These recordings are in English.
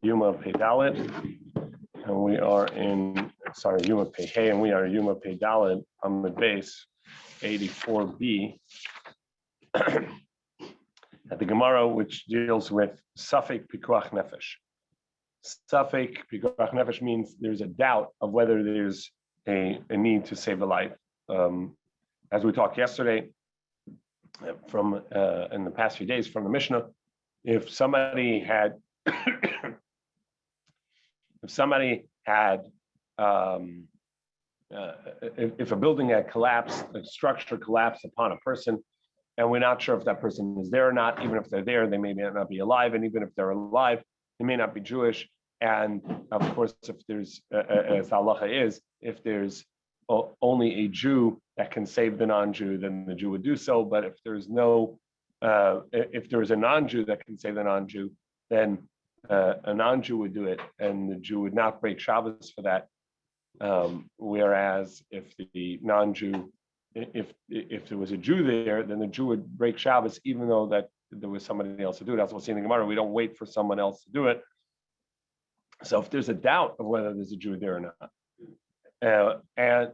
Yoma Pei Dalet, and we are in, Yoma Pei Hey, and we are Yoma Pei Dalet on the base 84b at the Gemara, which deals with Safek Pikuach Nefesh. Safek Pikuach Nefesh means there's a doubt of whether there's a need to save a life. As we talked yesterday, from in the past few days from the Mishnah, if somebody had if a building had collapsed, a structure collapsed upon a person, and we're not sure if that person is there or not. Even if they're there, they may not be alive, and even if they're alive, they may not be Jewish. And of course, if there's, as halacha is, if there's only a Jew that can save the non-Jew, then the Jew would do so. But if there's if there is a non-Jew that can save the non-Jew, then a non-Jew would do it, and the Jew would not break Shabbos for that. Whereas if the non-Jew, if there was a Jew there, then the Jew would break Shabbos, even though that there was somebody else to do it. As we'll see in the Gemara, we don't wait for someone else to do it. So if there's a doubt of whether there's a Jew there or not,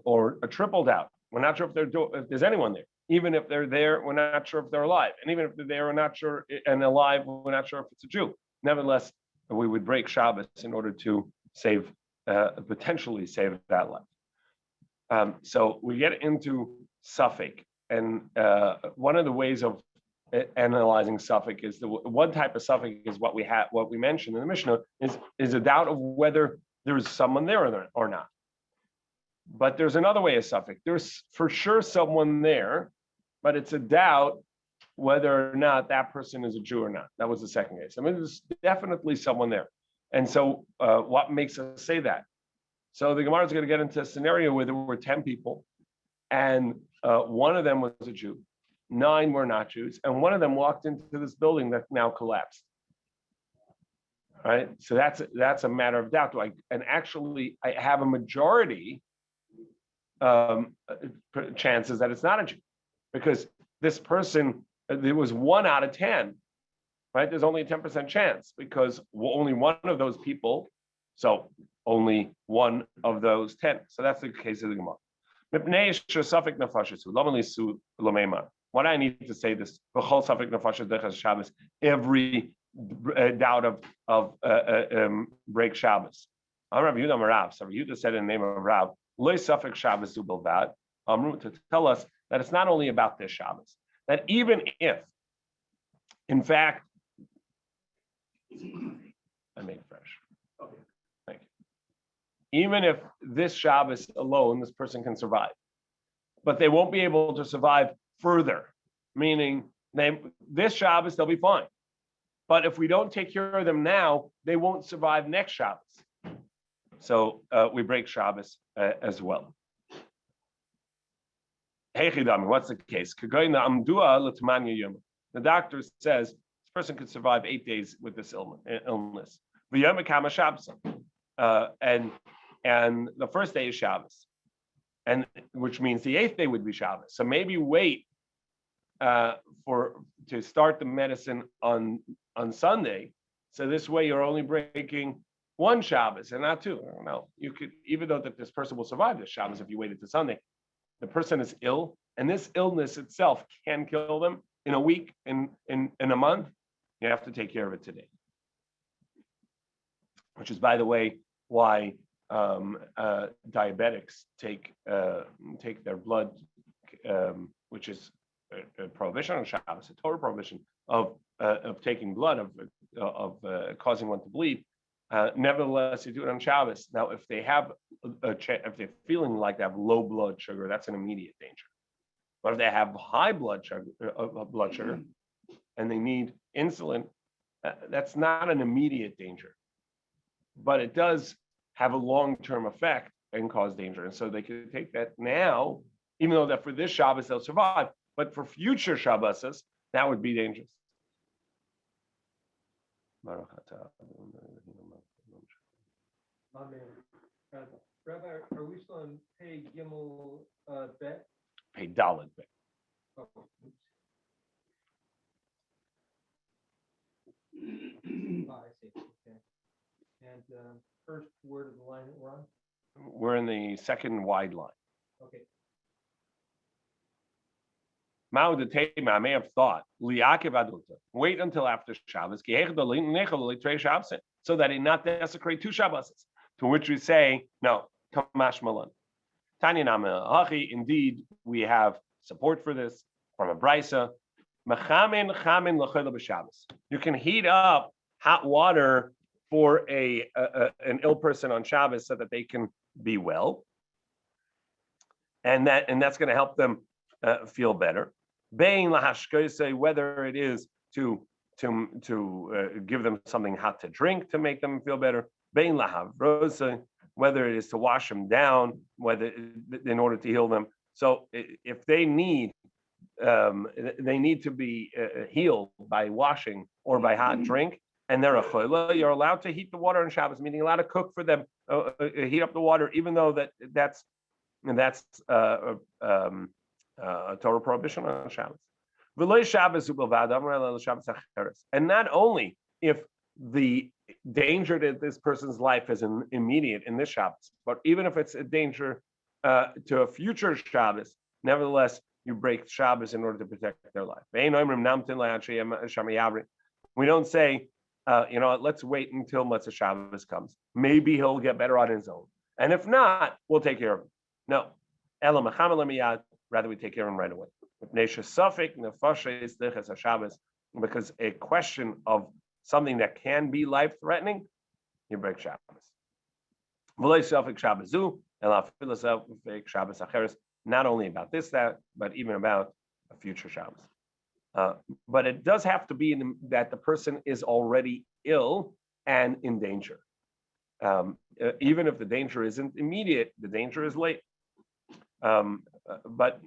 or a triple doubt, we're not sure if there's anyone there. Even if they're there, we're not sure if they're alive. And even if they're there, we're not sure, and alive, we're not sure if it's a Jew. Nevertheless, we would break Shabbos in order to save, potentially save that life. So we get into Safek, and one of the ways of analyzing Safek is one type of Safek is what we mentioned in the Mishnah is a doubt of whether there's someone there or not. But there's another way of Safek. There's for sure someone there, but it's a doubt whether or not that person is a Jew or not. That was the second case. I mean, there's definitely someone there. And so what makes us say that? So the Gemara is going to get into a scenario where there were 10 people, and one of them was a Jew. 9 were not Jews, and one of them walked into this building that now collapsed. All right, so that's a matter of doubt. And actually, I have a majority chances that it's not a Jew, because this person, there was 1 out of 10, right? There's only a 10% chance because only one of those people, so only one of those 10. So that's the case of the Gemara. Why do I need to say this? Every doubt of break Shabbos. Rabbi Yehuda said in the name of Rav, to tell us that it's not only about this Shabbos, that even if, in fact, I made it fresh. Okay, thank you. Even if this Shabbos alone, this person can survive, but they won't be able to survive further, meaning this Shabbos, they'll be fine. But if we don't take care of them now, they won't survive next Shabbos. So we break Shabbos as well. What's the case? The doctor says this person could survive 8 days with this illness. And the first day is Shabbos, and which means the 8th day would be Shabbos. So maybe wait to start the medicine on Sunday. So this way you're only breaking 1 Shabbos and not 2. I don't know. You could, even though that this person will survive this Shabbos if you waited to Sunday, the person is ill, and this illness itself can kill them in a week, in a month. You have to take care of it today. Which is, by the way, why diabetics take their blood, which is a prohibition on Shabbos, a total prohibition of taking blood, of causing one to bleed. Nevertheless, you do it on Shabbos. Now, if they have if they're feeling like they have low blood sugar, that's an immediate danger. But if they have high blood sugar, and they need insulin, that's not an immediate danger. But it does have a long-term effect and cause danger. And so they can take that now, even though that for this Shabbos they'll survive. But for future Shabbos, that would be dangerous. Rabbi, are we still on Pei Gimel Bet? Pei Dalet Bet. Oh, I see. Okay. and first word of the line that we're on? We're in the second wide line. Okay. Mao de Tema, I may have thought, Liakiv Adulta, wait until after Shabbos, so that he not desecrate two Shabbos. To which we say, no, Kamash Malan. Tanya Nama, Hachi, indeed, we have support for this from a Brisa. You can heat up hot water for an ill person on Shabbos so that they can be well, and that's going to help them feel better. Bein lahashkosei, whether it is to give them something hot to drink to make them feel better. Bein lahavrosei, whether it is to wash them down, whether in order to heal them. So if they need to be healed by washing or by hot drink, and they're a chola, you're allowed to heat the water on Shabbos, meaning allowed to cook for them, heat up the water, even though that's a Torah prohibition on Shabbos. And not only if the danger to this person's life is immediate in this Shabbos, but even if it's a danger to a future Shabbos, nevertheless, you break Shabbos in order to protect their life. We don't say, let's wait until Motzei Shabbos comes. Maybe he'll get better on his own. And if not, we'll take care of him. No. Rather, we take care of him right away. Because a question of something that can be life-threatening, you break Shabbos. Not only about this, but even about a future Shabbos. But it does have to be that the person is already ill and in danger. Even if the danger isn't immediate, the danger is late. But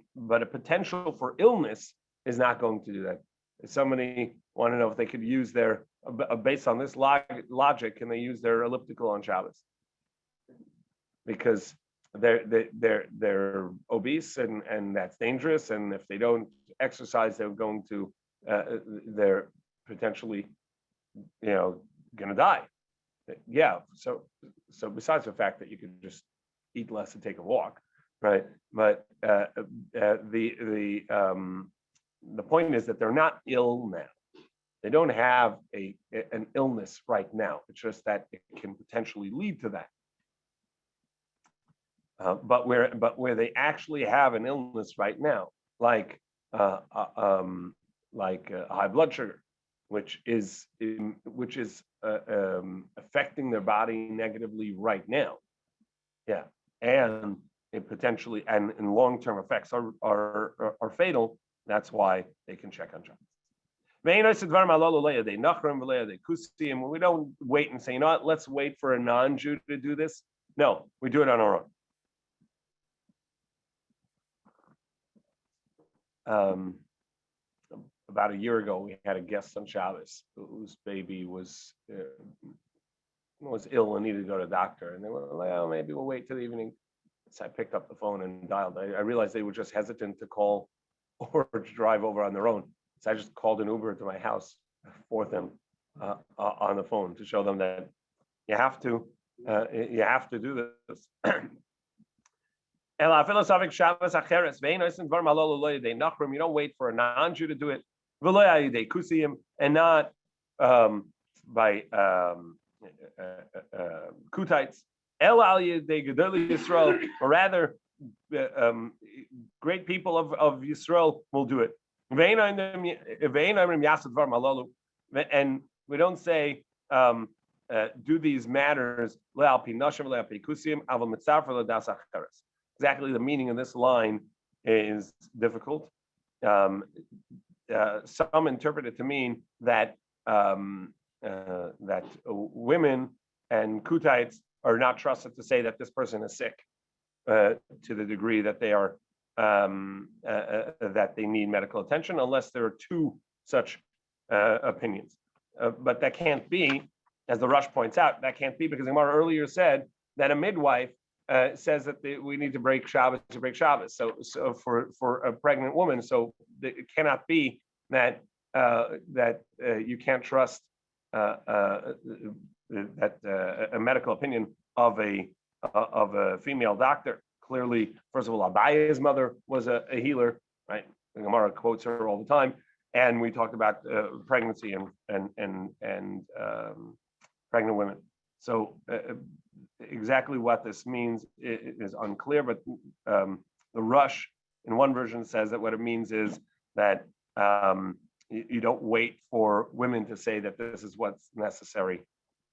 a potential for illness is not going to do that. If somebody want to know if they could use based on this logic, can they use their elliptical on Shabbos? Because they're obese and that's dangerous, and if they don't exercise, they're potentially going to die. Yeah. So besides the fact that you could just eat less and take a walk, right? But the point is that they're not ill now. They don't have an illness right now. It's just that it can potentially lead to that. But where they actually have an illness right now, like high blood sugar, which is affecting their body negatively right now, yeah, and it potentially and long-term effects are fatal. That's why they can check on Shabbos. We don't wait and say, what, let's wait for a non-Jew to do this. No, we do it on our own. About a year ago, we had a guest on Shabbos whose baby was ill and needed to go to the doctor. And they were like, oh, maybe we'll wait till the evening. So I picked up the phone and dialed. I realized they were just hesitant to call or to drive over on their own. So I just called an Uber to my house for them on the phone to show them that you have to do this. You don't wait for a non-Jew to do it, and not by Kutites, or rather, great people of Yisrael will do it. And we don't say do these matters. Exactly the meaning of this line is difficult. Some interpret it to mean that that women and Kutites are not trusted to say that this person is sick to the degree that they are that they need medical attention, unless there are two such opinions. But that can't be, as the Rush points out, that can't be because Gemara earlier said that a midwife says that we need to break Shabbos to break Shabbos. So for a pregnant woman, so it cannot be that you can't trust a medical opinion of a female doctor. Clearly, first of all, Abaya's mother was a healer, right? The Gemara quotes her all the time, and we talked about pregnancy and pregnant women. So exactly what this means is unclear, but the Rush in one version says that what it means is that you don't wait for women to say that this is what's necessary,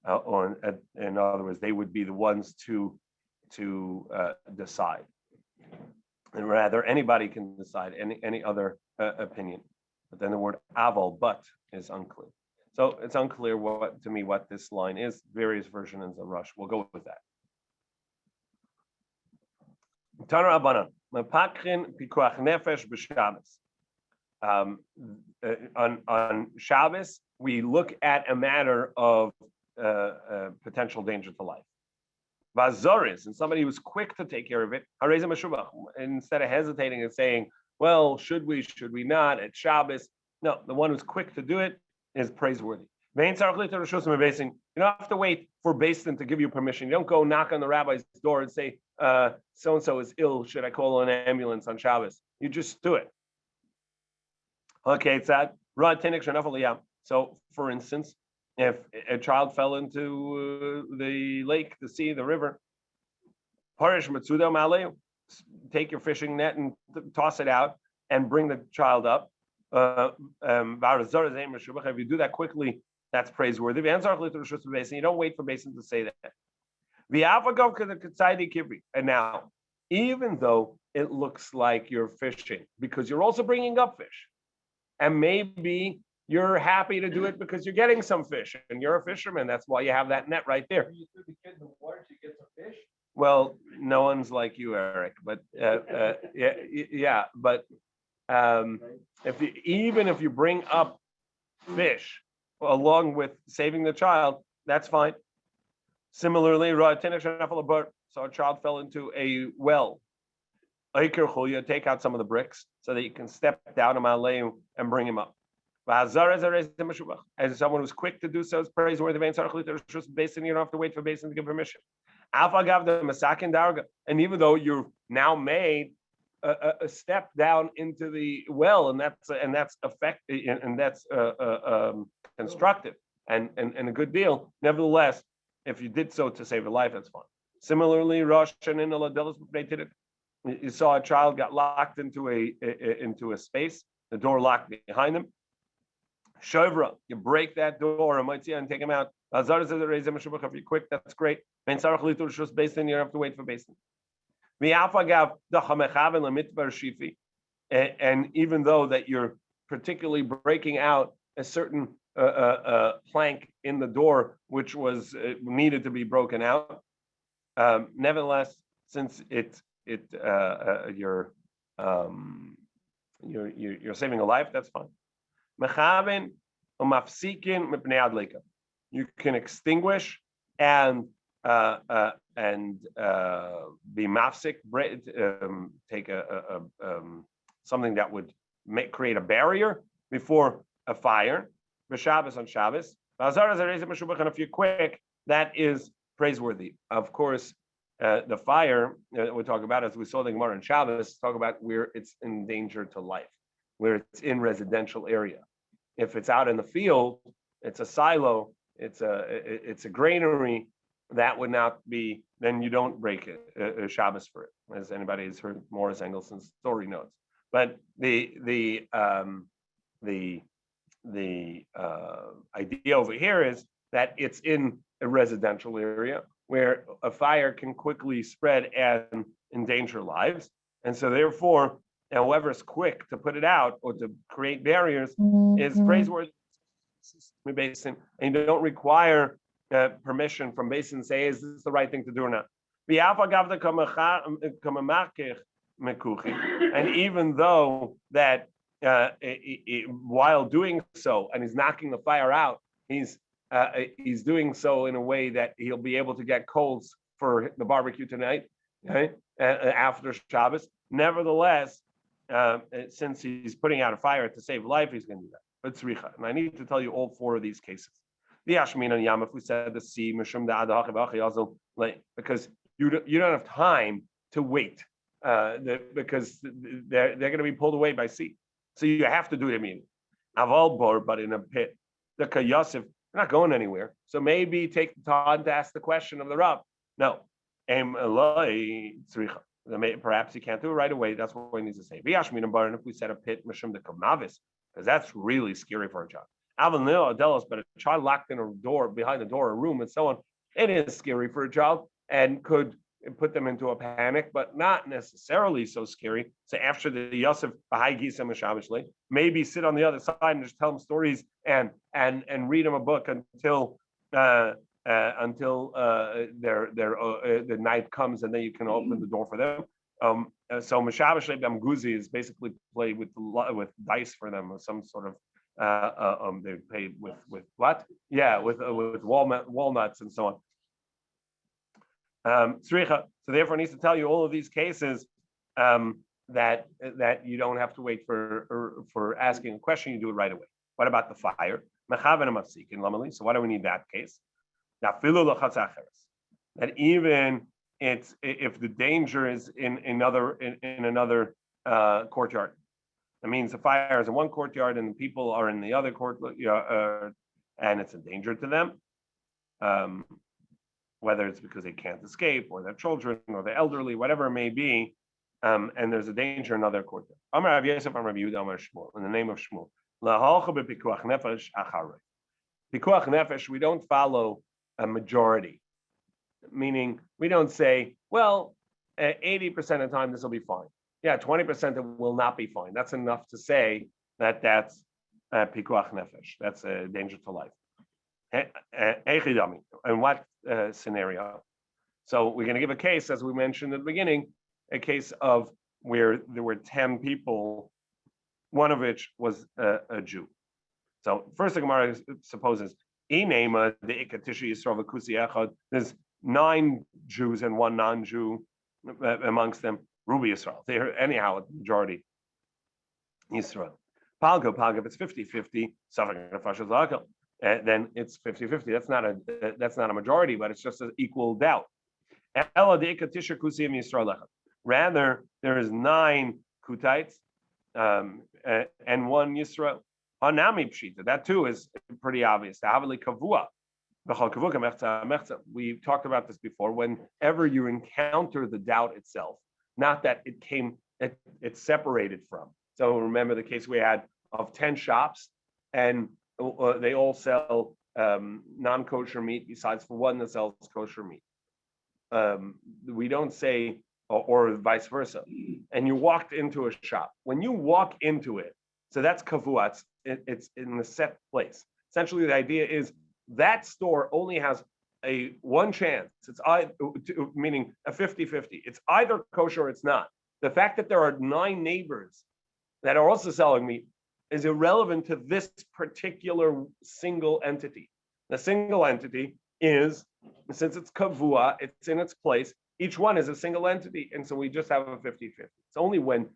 or in other words, they would be the ones to decide, and rather anybody can decide any other opinion. But then the word aval, but, is unclear. So it's unclear what this line is. Various versions of Rush. We'll go with that. Tana Rabbanan, mepakrin pikuach nefesh b'Shabbos. On Shabbos, we look at a matter of potential danger to life. Vazoris, and somebody who's quick to take care of it, instead of hesitating and saying, well, should we not at Shabbos? No, the one who's quick to do it is praiseworthy. You don't have to wait for Beis Din to give you permission. You don't go knock on the rabbi's door and say, so-and-so is ill, should I call an ambulance on Shabbos? You just do it. Okay, it's that. So, for instance, if a child fell into the lake, the sea, the river, take your fishing net and toss it out and bring the child up. If you do that quickly, that's praiseworthy. And you don't wait for Beis Din to say that. And now, even though it looks like you're fishing, because you're also bringing up fish, and maybe you're happy to do it because you're getting some fish, and you're a fisherman. That's why you have that net right there. You threw the kid in the water to get some fish. Well, no one's like you, Eric. But yeah. But if you bring up fish along with saving the child, that's fine. Similarly, so a child fell into a well. Take out some of the bricks so that you can step down and bring him up. As someone who's quick to do so is praiseworthy. You don't have to wait for Beis Din to give permission. And even though you've now made a step down into the well, and that's effective, and that's constructive and a good deal. Nevertheless, if you did so to save a life, that's fine. Similarly, you saw a child got locked into a space, the door locked behind him. Shovra, you break that door and take him out. If you're quick, that's great. You don't have to wait for Beis Din. And even though that you're particularly breaking out a certain plank in the door, which was needed to be broken out, nevertheless, since you're saving a life, that's fine. You can extinguish and be mafsik, take something that would create a barrier before a fire. B'Shabbos on Shabbos. And if you're quick, that is praiseworthy. Of course, the fire we talk about, as we saw the Gemara in Shabbos, talk about where it's in danger to life, where it's in residential area. If it's out in the field, it's a silo, it's a granary, that would not be, then you don't break a Shabbos for it, as anybody has heard Morris Engelson's story notes. But the idea over here is that it's in a residential area where a fire can quickly spread and endanger lives. And so therefore, whoever's quick to put it out or to create barriers is praiseworthy. And you don't require permission from Beis Din to say, is this the right thing to do or not? And even though that while doing so, and he's knocking the fire out, he's doing so in a way that he'll be able to get coals for the barbecue tonight, okay? After Shabbos. Nevertheless, since he's putting out a fire to save life, he's going to do that. But tzricha, and I need to tell you all four of these cases. The Ashmin and Yam, if we said the sea, because you don't have time to wait, because they're going to be pulled away by sea, so you have to do it immediately. Aval bor, but in a pit, the Yosef, they're not going anywhere. So maybe take the time to ask the question of the Rab. No, perhaps he can't do it right away. That's what he needs to say. If we set a pit, because that's really scary for a child. But a child locked in a door, behind a door, a room, and so on, it is scary for a child and could put them into a panic, but not necessarily so scary. So after the Yosef, maybe sit on the other side and just tell them stories and read them a book until the night comes, and then you can open the door for them. So Meshabash Guzi is basically played with dice for them, or some sort of they pay with what? Yeah, with walnuts and so on. So therefore, it needs to tell you all of these cases that you don't have to wait for asking a question. You do it right away. What about the fire? So why do we need that case? That even if the danger is in another courtyard, that means the fire is in one courtyard and the people are in the other courtyard, and it's a danger to them. Whether it's because they can't escape, or their children, or the elderly, whatever it may be, and there's a danger in another courtyard. Amar Rav Yosef, Amar Rav Yehuda, Amar Shmuel, in the name of Shmuel. Pikuach nefesh, we don't follow a majority, meaning we don't say, well, 80% of the time this will be fine. Yeah, 20% it will not be fine. That's enough to say that's pikuach nefesh. That's a danger to life. In what scenario? So we're going to give a case, as we mentioned at the beginning, a case of where there were 10 people, one of which was a Jew. So first, the Gemara supposes there's 9 Jews and 1 non-Jew amongst them. Ruby Yisrael. They're anyhow a majority Yisrael. Palga, if it's 50-50, then it's 50-50. That's not a majority, but it's just an equal doubt. Rather, there is 9 Kutites and 1 Yisrael. Hanami pshita. That too is pretty obvious. We talked about this before. Whenever you encounter the doubt itself, not that it's separated from. So remember the case we had of 10 shops, and they all sell non-kosher meat, besides for one that sells kosher meat. We don't say, or vice versa. And you walked into a shop. When you walk into it, so that's kavua, it's in the set place. Essentially, the idea is that store only has one chance. It's meaning a 50-50. It's either kosher or it's not. The fact that there are 9 neighbors that are also selling meat is irrelevant to this particular single entity. The single entity is, since it's kavua, it's in its place, each one is a single entity, and so we just have a 50-50. It's only when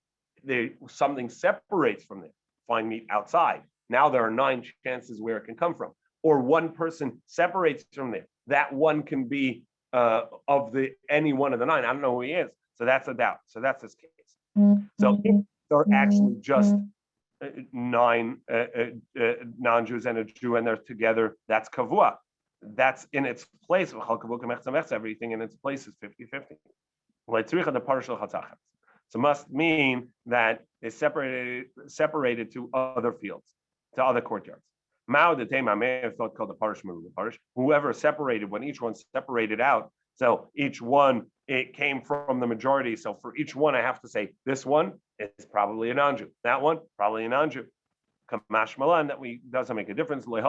something separates from it, find meat outside, now there are 9 chances where it can come from. Or one person separates from it, that one can be any one of the 9. I don't know who he is, so that's a doubt. So that's this case. So if they're actually just 9 non-Jews and a Jew, and they're together, that's kavua. That's in its place. Everything in its place is 50-50. So must mean that they separated to other fields, to other courtyards. Mao the Tema may have thought called the parish move the parish. Whoever separated, when each one separated out, so each one it came from the majority. So for each one, I have to say this one is probably a non-Jew. That one probably a non-Jew. Kamash Malan, that doesn't make a difference. We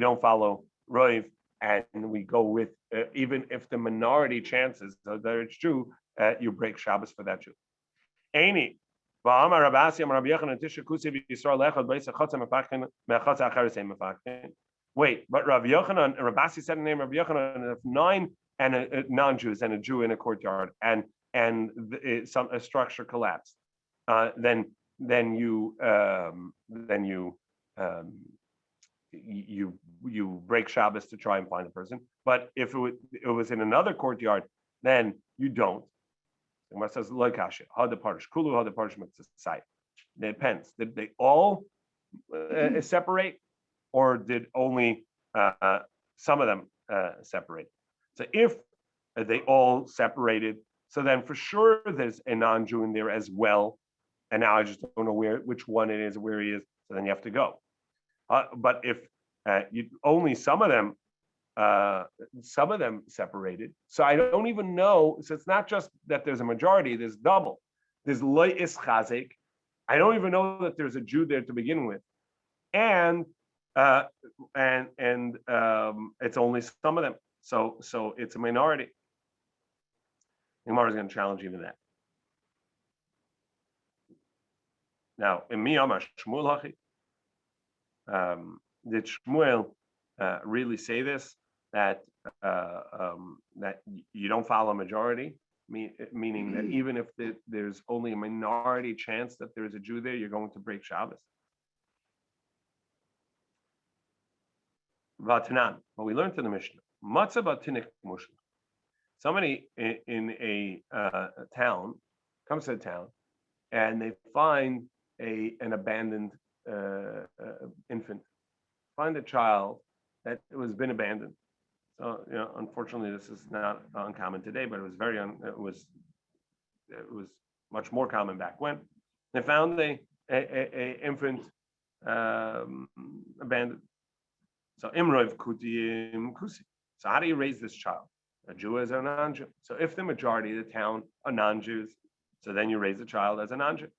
don't follow Roiv, and we go with even if the minority chances that it's true, you break Shabbos for that Jew. Any. Wait, but Rav Yochanan, Rabasi said the name of Yochanan, if 9 and non-Jews and a Jew in a courtyard, and a structure collapsed, then you you break Shabbos to try and find a person. But if it was in another courtyard, then you don't. The Gemara says loikasha had the parish kulu had the parish mitzvah. It depends. Did they all separate, or did only some of them separate? So if they all separated, so then for sure there's a non-Jew in there as well. And now I just don't know which one it is, where he is. So then you have to go. But if only some of them separated, so I don't even know. So it's not just that there's a majority; there's double. There's loy is chazek. I don't even know that there's a Jew there to begin with, and it's only some of them. So it's a minority. Gemara is going to challenge even that. Now, in Miyama Shmuel Hachi, did Shmuel really say this, that that you don't follow majority, meaning that even if there's only a minority chance that there's a Jew there, you're going to break Shabbos? Vatanan, what we learned in the Mishnah, Matzah Batinik Mushlim. Somebody in a town comes to a town and they find an abandoned infant, find a child that was been abandoned. So unfortunately, this is not uncommon today, but it was it was much more common back when. They found a infant abandoned. So Imrov Kutiyim Kusi. So how do you raise this child? A Jew as a non-Jew. So if the majority of the town are non-Jews, so then you raise the child as a non-Jew.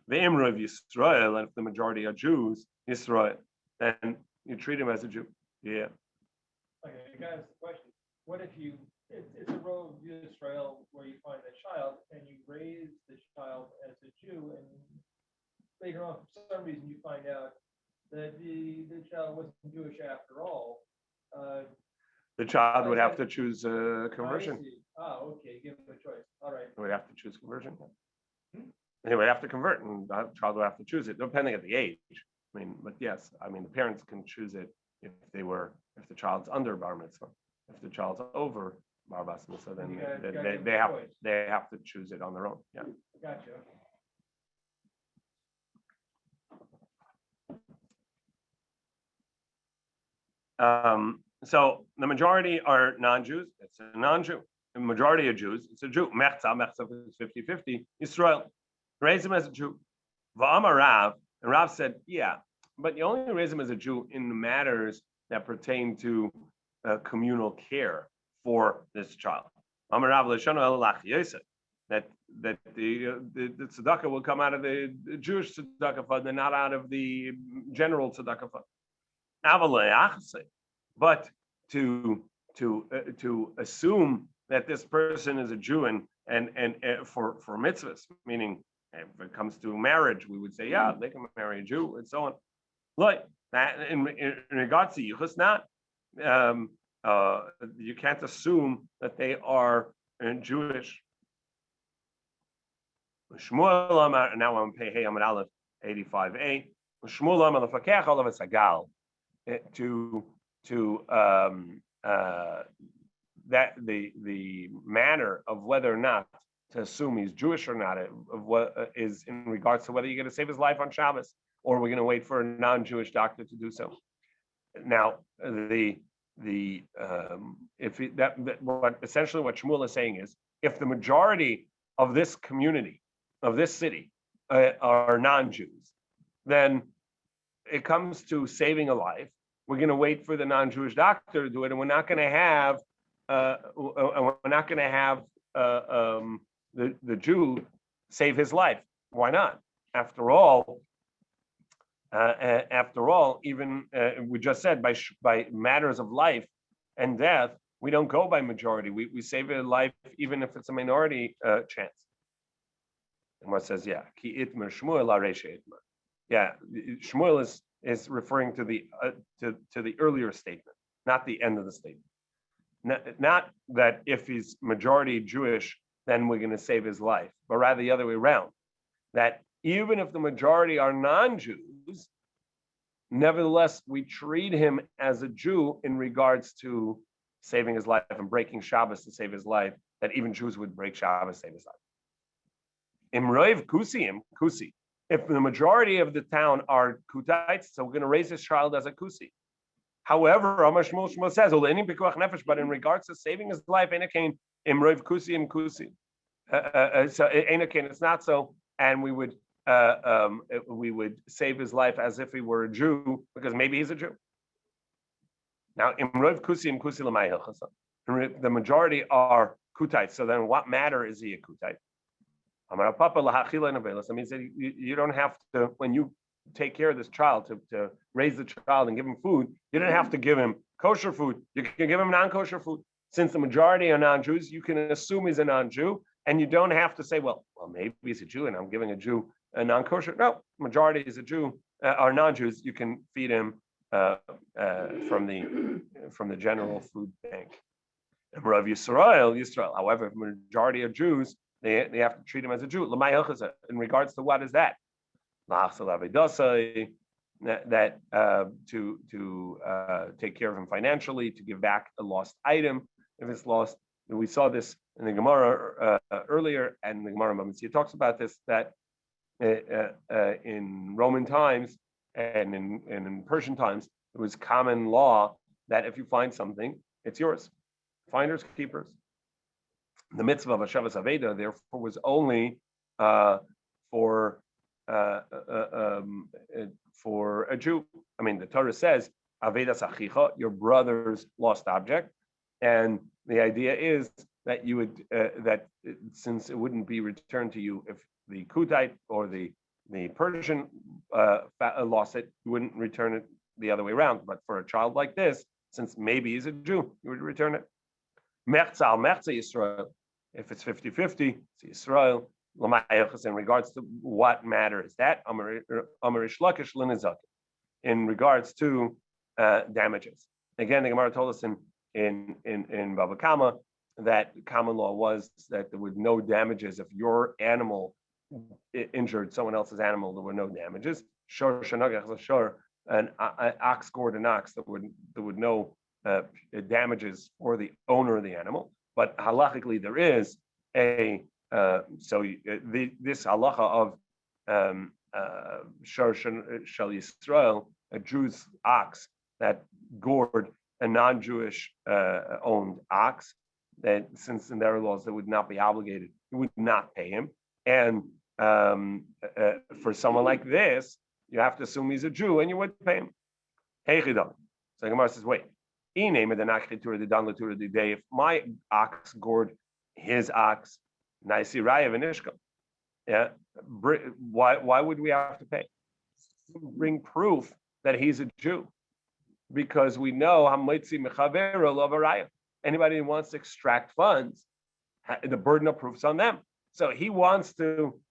The Imrov Yisrael, and if the majority are Jews, Yisrael, then you treat him as a Jew. Yeah. Okay, you got the question. What if it's a row of Israel where you find a child and you raise the child as a Jew, and later on, for some reason, you find out that the child wasn't Jewish after all? The child would have to choose conversion. Okay, give him a choice. All right. He would have to choose conversion. He would have to convert, and the child would have to choose it, depending on the age. I mean, but yes, I mean, the parents can choose it if the child's under bar mitzvah. If the child's over bar mitzvah, then they have to choose it on their own. Yeah. Gotcha. So the majority are non-Jews. It's a non-Jew. The majority are Jews. It's a Jew. Mechza is 50-50. Yisrael. Raise him as a Jew. Va'amar Rav. And Rav said, yeah, but you only raise him as a Jew in matters that pertain to communal care for this child. Amar Rav l'shano el lach yosef. That the tzedakah will come out of the Jewish tzedakah fund and not out of the general tzedakah fund. But to assume that this person is a Jew and for mitzvahs, meaning if it comes to marriage, we would say, yeah, they can marry a Jew and so on. Like that in regards to yichus, not you can't assume that they are Jewish. Shmuel Amar, now I'm pay hey Amar Aleph 85a. Shmuel Amar lefakech olav sagal to that the matter of whether or not to assume he's Jewish or not, of what is in regards to whether you're going to save his life on Shabbos or we're going to wait for a non-Jewish doctor to do so. Now, essentially what Shmuel is saying is, if the majority of this community, of this city, are non-Jews, then it comes to saving a life. We're going to wait for the non-Jewish doctor to do it, and we're not going to have the Jew save his life. Why not? After all, even we just said by matters of life and death, we don't go by majority. We save a life even if it's a minority chance. And what says, yeah, ki itmer Shmuel areshe itmer. Yeah, Shmuel is referring to the earlier statement, not the end of the statement. Not that if he's majority Jewish, then we're going to save his life, but rather the other way around. That even if the majority are non-Jews, Nevertheless, we treat him as a Jew in regards to saving his life and breaking Shabbos to save his life, that even Jews would break Shabbos to save his life. Imroiv kusi. If the majority of the town are Kutites, so we're going to raise this child as a kusi. However, Amar Shmuel says, but in regards to saving his life, Einakein imroiv kusi. So Einakein, it's not so, and we would save his life as if he were a Jew, because maybe he's a Jew. Now, imroiv kusi l'mayil. The majority are Kutites. So then, what matter is he a Kutite? That means that you don't have to, when you take care of this child to raise the child and give him food, you don't have to give him kosher food. You can give him non-kosher food. Since the majority are non-Jews, you can assume he's a non-Jew, and you don't have to say, well, maybe he's a Jew, and I'm giving a Jew a non-kosher. No, majority is a Jew, are non-Jews. You can feed him from the general food bank. Rav Yisrael. However, if majority are Jews, they have to treat him as a Jew. In regards to what is that? That to take care of him financially, to give back a lost item if it's lost. And we saw this in the Gemara earlier, and the Gemara Mamitziah talks about this, that in Roman times and in Persian times, it was common law that if you find something, it's yours. Finders, keepers. The mitzvah of Hashavas Aveda, therefore, was only for a Jew. I mean, the Torah says, Avedas Achicha, your brother's lost object. And the idea is that you would, since it wouldn't be returned to you if the Kutite or the Persian lost it, you wouldn't return it the other way around. But for a child like this, since maybe he's a Jew, you would return it. Mechza al Mechza Yisrael. If it's 50-50, it's Yisrael. In regards to what matter is that? In regards to damages. Again, the Gemara told us in Bava Kama that common law was that there were no damages if your animal injured someone else's animal. There were no damages. An ox gored an ox. There would no damages for the owner of the animal. But halachically, there is a this halacha of Shor Shel Yisrael, a Jew's ox that gored a non-Jewish owned ox, that since in their laws they would not be obligated, you would not pay him. And for someone like this, you have to assume he's a Jew and you would pay him. Hey, Chidon. So Gemara says, wait. If my ox gored his ox, yeah, why would we have to pay? Bring proof that he's a Jew, because we know anybody who wants to extract funds, the burden of proof's on them. So he goes to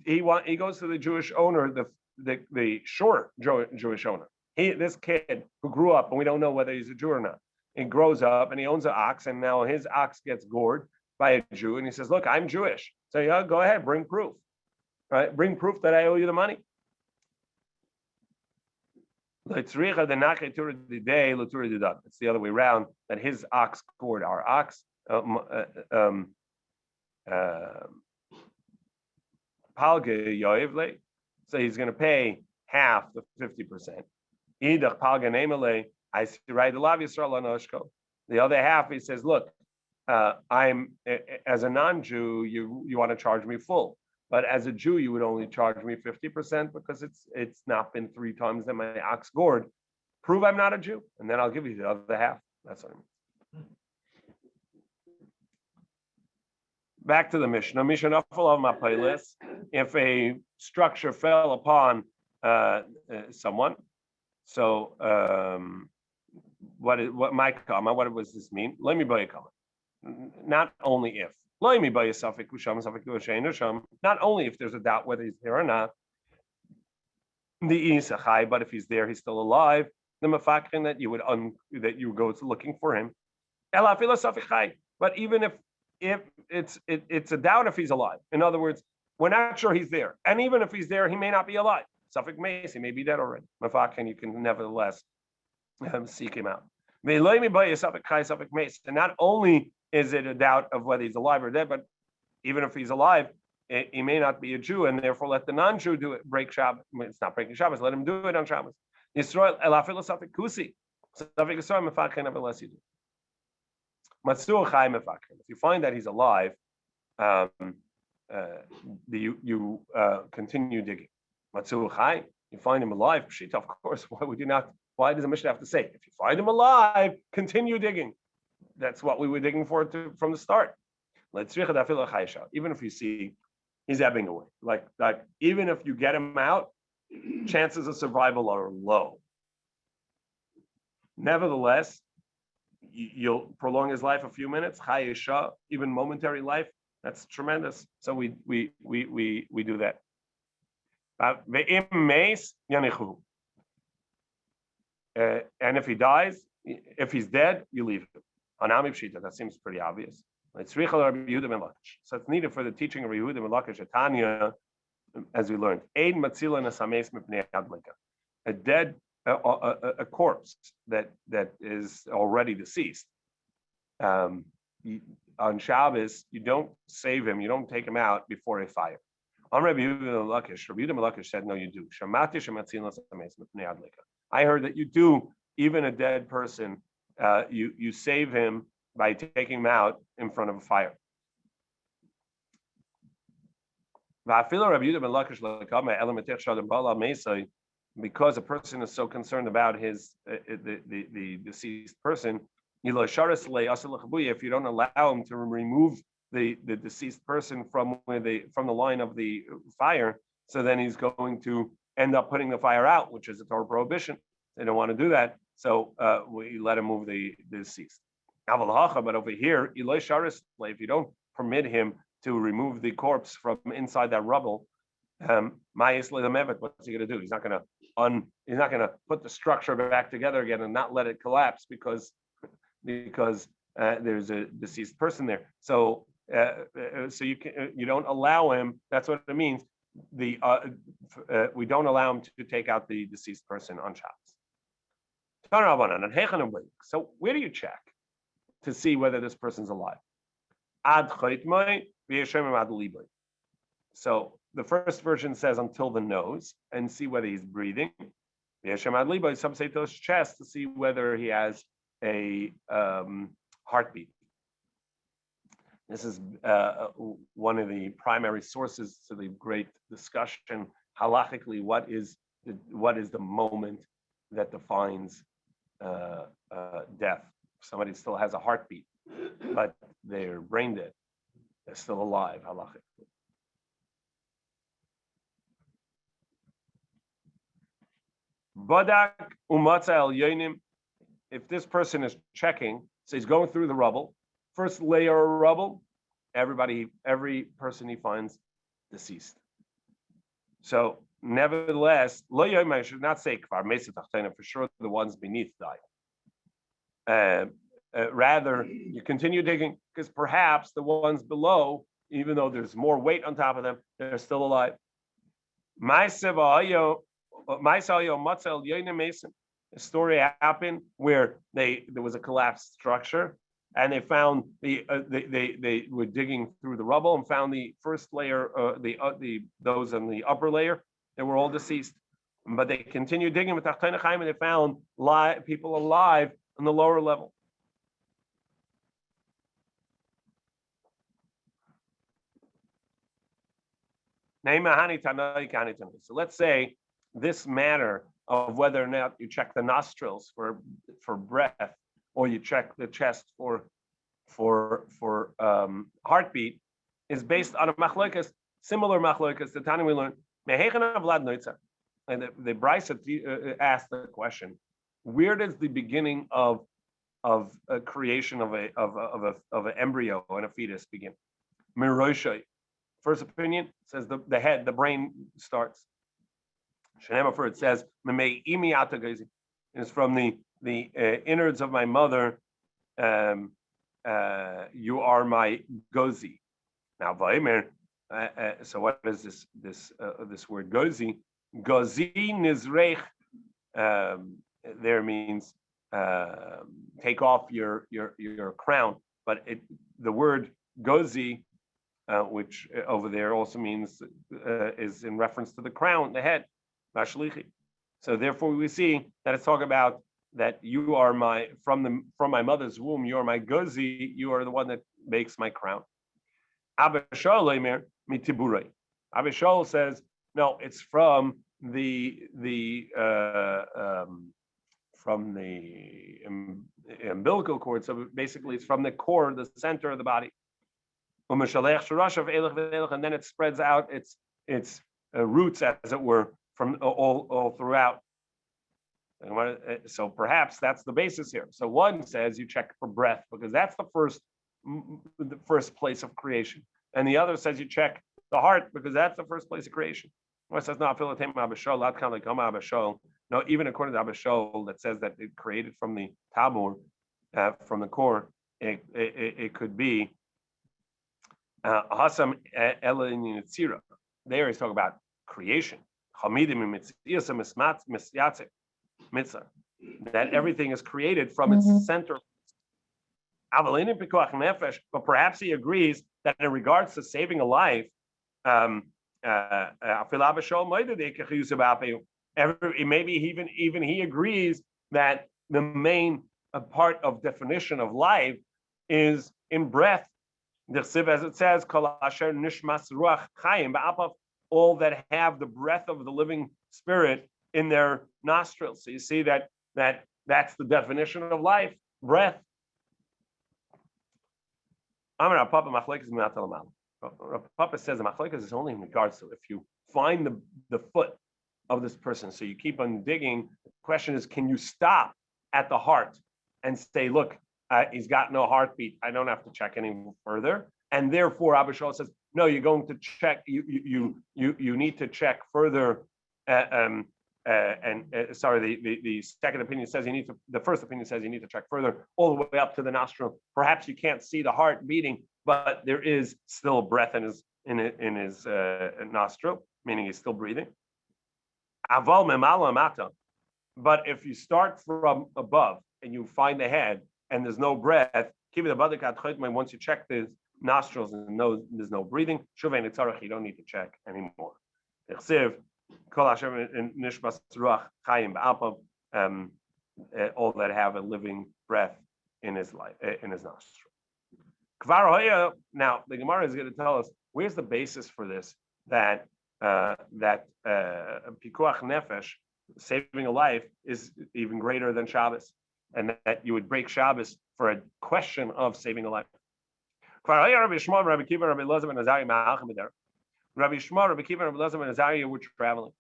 the Jewish owner, the short Jewish owner. This kid who grew up, and we don't know whether he's a Jew or not, he grows up and he owns an ox, and now his ox gets gored by a Jew, and he says, look, I'm Jewish. So yeah, go ahead, bring proof. Right? Bring proof that I owe you the money. It's the other way around, that his ox gored our ox. So he's going to pay half the 50%. The other half, he says, look, I'm as a non-Jew, you want to charge me full, but as a Jew, you would only charge me 50% because it's not been 3 times that my ox gored. Prove I'm not a Jew, and then I'll give you the other half. That's what I mean. Back to the Mishnah. If a structure fell upon someone, so what does this mean? Let me buy a comment. Not only if. Not only if there's a doubt whether he's there or not. But if he's there, he's still alive. The mafakrin that you would go looking for him. But even if it's a doubt if he's alive. In other words, we're not sure he's there, and even if he's there, he may not be alive. Suffolk Mace, he may be dead already. Mafakin, you can nevertheless seek him out. And not only is it a doubt of whether he's alive or dead, but even if he's alive, he may not be a Jew, and therefore let the non-Jew do it, break Shabbos. It's not breaking Shabbos, let him do it on Shabbos. Yisrael, elafil Suffolk Kusi. Suffolk Yisrael, Mafakin, nevertheless you do. Matzur Chai Mafakin. If you find that he's alive, you continue digging. Matzur Chai, you find him alive, Pshita, of course, why would you not? Why does the Mishnah have to say, if you find him alive, continue digging? That's what we were digging for from the start. Even if you see he's ebbing away, like even if you get him out, chances of survival are low. Nevertheless, you'll prolong his life a few minutes, even momentary life. That's tremendous. So we do that. And if he dies, if he's dead, you leave him. Anami Pshita, that seems pretty obvious. So it's needed for the teaching of Yehuda ben Lakish at Tanya, as we learned. A dead, a corpse that is already deceased. On Shabbos, you don't save him, you don't take him out before a fire. Rabbi Yehuda ben Lakish said, no, you do. I heard that you do, even a dead person, you save him by taking him out in front of a fire. Because a person is so concerned about the deceased person, if you don't allow him to remove the deceased person from the line of the fire, so then he's going to end up putting the fire out, which is a Torah prohibition. They don't want to do that, so we let him move the deceased. But over here, if you don't permit him to remove the corpse from inside that rubble, what's he going to do? He's not going to put the structure back together again and not let it collapse because there's a deceased person there. So you don't allow him. That's what it means. We don't allow him to take out the deceased person on Shabbos. So where do you check to see whether this person's alive? So the first version says until the nose and see whether he's breathing. Some say to his chest to see whether he has a heartbeat. This is one of the primary sources to the great discussion halachically. What is the moment that defines death? Somebody still has a heartbeat, but they're brain dead. They're still alive halachically. Badak umatza el yonim. If this person is checking, so he's going through the rubble, first layer of rubble, every person he finds deceased. So nevertheless, lo yoim, I should not say kvar mesa tachtena, for sure the ones beneath died. Rather, you continue digging because perhaps the ones below, even though there's more weight on top of them, they're still alive. A story happened where there was a collapsed structure, and they found they were digging through the rubble and found the first layer, those in the upper layer, they were all deceased. But they continued digging with Tachtana Chaim, and they found people alive on the lower level. So let's say this matter of whether or not you check the nostrils for breath, or you check the chest for heartbeat, is based on a machlokas, similar machlokas. The Tanya we learned. And the Brisa asked the question: where does the beginning of a creation of an embryo and a fetus begin? Miroshay. First opinion says the head, the brain starts. Shenema, it says, it's from the innards of my mother. You are my gozi. Now, so what is this word gozi? Gozi nizreich there means take off your crown, but the word gozi, which over there also means is in reference to the crown, the head, mashlichi. So therefore, we see that it's talking about that you are from my mother's womb. You are my gozi. You are the one that makes my crown. Abba Shaul mitiburei. Abba Shaul says no. It's from the umbilical cord. So basically, it's from the core, the center of the body. And then it spreads out its roots, as it were, from all throughout. So perhaps that's the basis here. So one says you check for breath because that's the first place of creation, and the other says you check the heart because that's the first place of creation. One says no, no, even according to Abba Shaul, that says that it created from the tabor, from the core. It could be Hasam Elin Yitzira. There he's talking about creation. That everything is created from its center. But perhaps he agrees that in regards to saving a life, maybe even he agrees that the main part of definition of life is in breath. As it says, all that have the breath of the living spirit in their nostrils. So you see that's the definition of life, breath. Papa says the machlekes is only in regards to if you find the foot of this person. So you keep on digging. The question is, can you stop at the heart and say, look, he's got no heartbeat. I don't have to check any further. And therefore, Abba Shaul says, no, you're going to check. You need to check further. The second opinion says the first opinion says you need to check further all the way up to the nostril. Perhaps you can't see the heart beating, but there is still breath in his nostril, meaning he's still breathing. But if you start from above and you find the head and there's no breath, once you check the nostrils and there's no breathing, you don't need to check anymore. All that have a living breath in his life, in his nostril. Now the Gemara is going to tell us where's the basis for this, that pikuach nefesh, saving a life, is even greater than Shabbos, and that you would break Shabbos for a question of saving a life. Rabbi Shmuel, Rabbi Kiva, Rabbi Elazar, and Rabbi Shmuel, Rabbi Kiva, and Rabbi Elazar, and Azariah were traveling.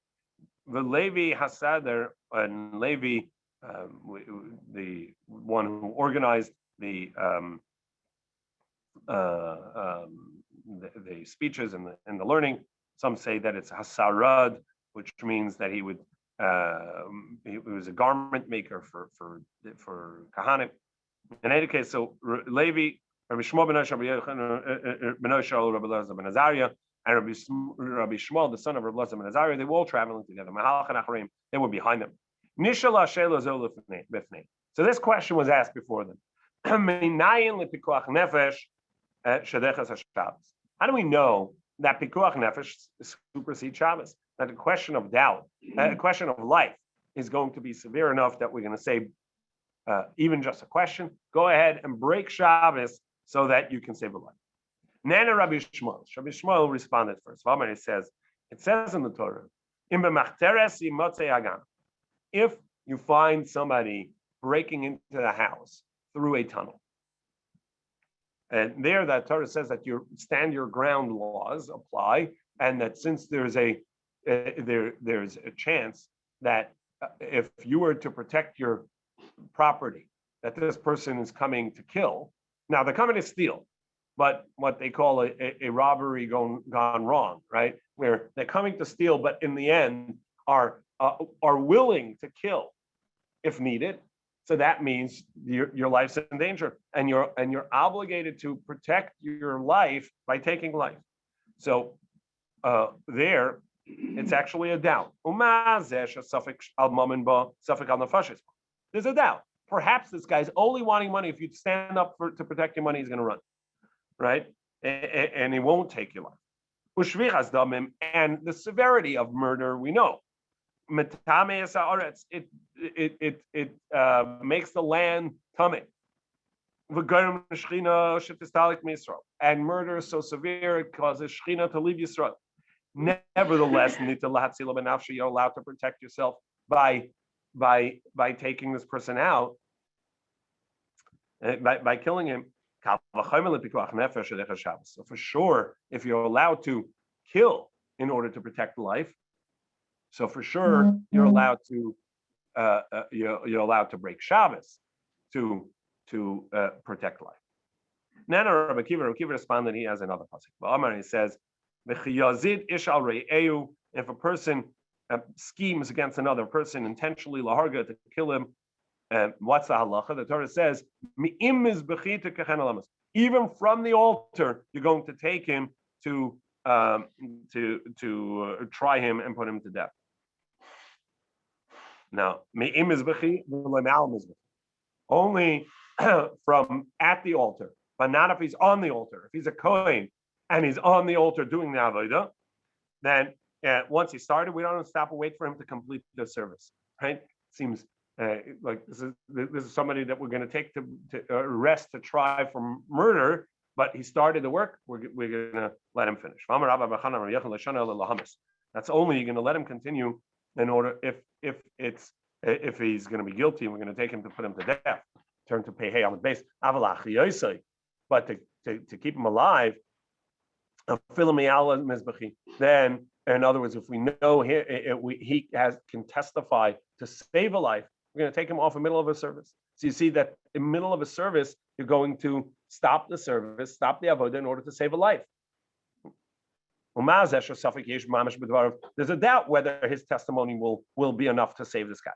The Levi Hasader, and Levi, the one who organized the speeches and the learning. Some say that it's Hasarad, which means that he was a garment maker for Kahanim. In any case, so Levi, Rabbi Shmuel ben Rabbi Elazar ben Azariah, and Rabbi Shmuel, the son of Rabbi Elazar ben Azariah, they were all traveling together. They were behind them. So this question was asked before them. How do we know that pikuach nefesh supersedes Shabbos? That the question of doubt, a question of life, is going to be severe enough that we're going to say, even just a question, go ahead and break Shabbos so that you can save a life. Nana Rabbi Shmuel. Rabbi Shmuel responded first. It says in the Torah, if you find somebody breaking into the house through a tunnel, and there that Torah says that your stand your ground laws apply, and that since there's a chance that if you were to protect your property, that this person is coming to kill. Now they're coming to steal, but what they call a robbery gone wrong, right? Where they're coming to steal, but in the end are willing to kill if needed. So that means your life's in danger, and you're obligated to protect your life by taking life. So there It's actually a doubt. There's a doubt. Perhaps this guy's only wanting money. If you stand up to protect your money, he's going to run, right? And he won't take your life. And the severity of murder, we know. It makes the land tummy. And murder is so severe it causes Shechina to leave Yisrael. Nevertheless, you're allowed to protect yourself by taking this person out, by killing him. So for sure, if you're allowed to kill in order to protect life, so for sure you're allowed to break Shabbos to protect life. Nana Rabbi Kiva responded. He has another pasuk. He says, if a person schemes against another person intentionally laharga to kill him, what's the halacha? The Torah says, even from the altar, you're going to take him to try him and put him to death. Now, only from at the altar, but not if he's on the altar. If he's a Kohen and he's on the altar doing the avodah, then once he started, we don't stop and wait for him to complete the service. Right? Seems like this is somebody that we're going to take to arrest to try for murder, but he started the work. We're going to let him finish. That's only you're going to let him continue in order if he's going to be guilty, we're going to take him to put him to death. Turn to pay on the base. But to keep him alive, then in other words, if we know he can testify to save a life, we're going to take him off in the middle of a service. So you see that in the middle of a service, you're going to stop the service, stop the avodah in order to save a life. There's a doubt whether his testimony will be enough to save this guy.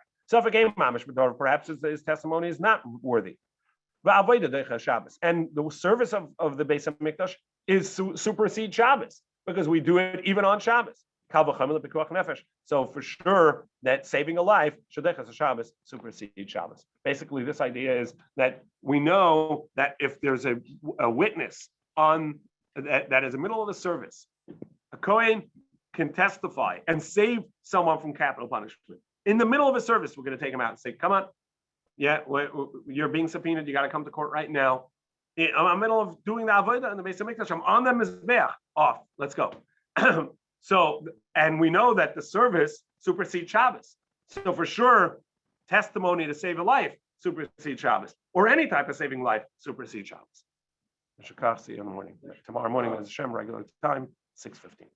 Perhaps his testimony is not worthy. And the service of the Beis HaMikdash is supersede Shabbos because we do it even on Shabbos. So for sure that saving a life, Shabbos supersedes Shabbos. Basically, this idea is that we know that if there's a witness on that is in the middle of the service, a Kohen can testify and save someone from capital punishment. In the middle of a service, we're going to take him out and say, come on, you're being subpoenaed. You got to come to court right now. I'm in the middle of doing the avodah in the Beis HaMikdash. I'm on the mizbeach. Off. Let's go. So, and we know that the service supersedes Shabbos. So for sure, testimony to save a life supersedes Shabbos, or any type of saving life supersedes Shabbos. See you in the morning. Tomorrow morning is Hashem regular time, 6:15.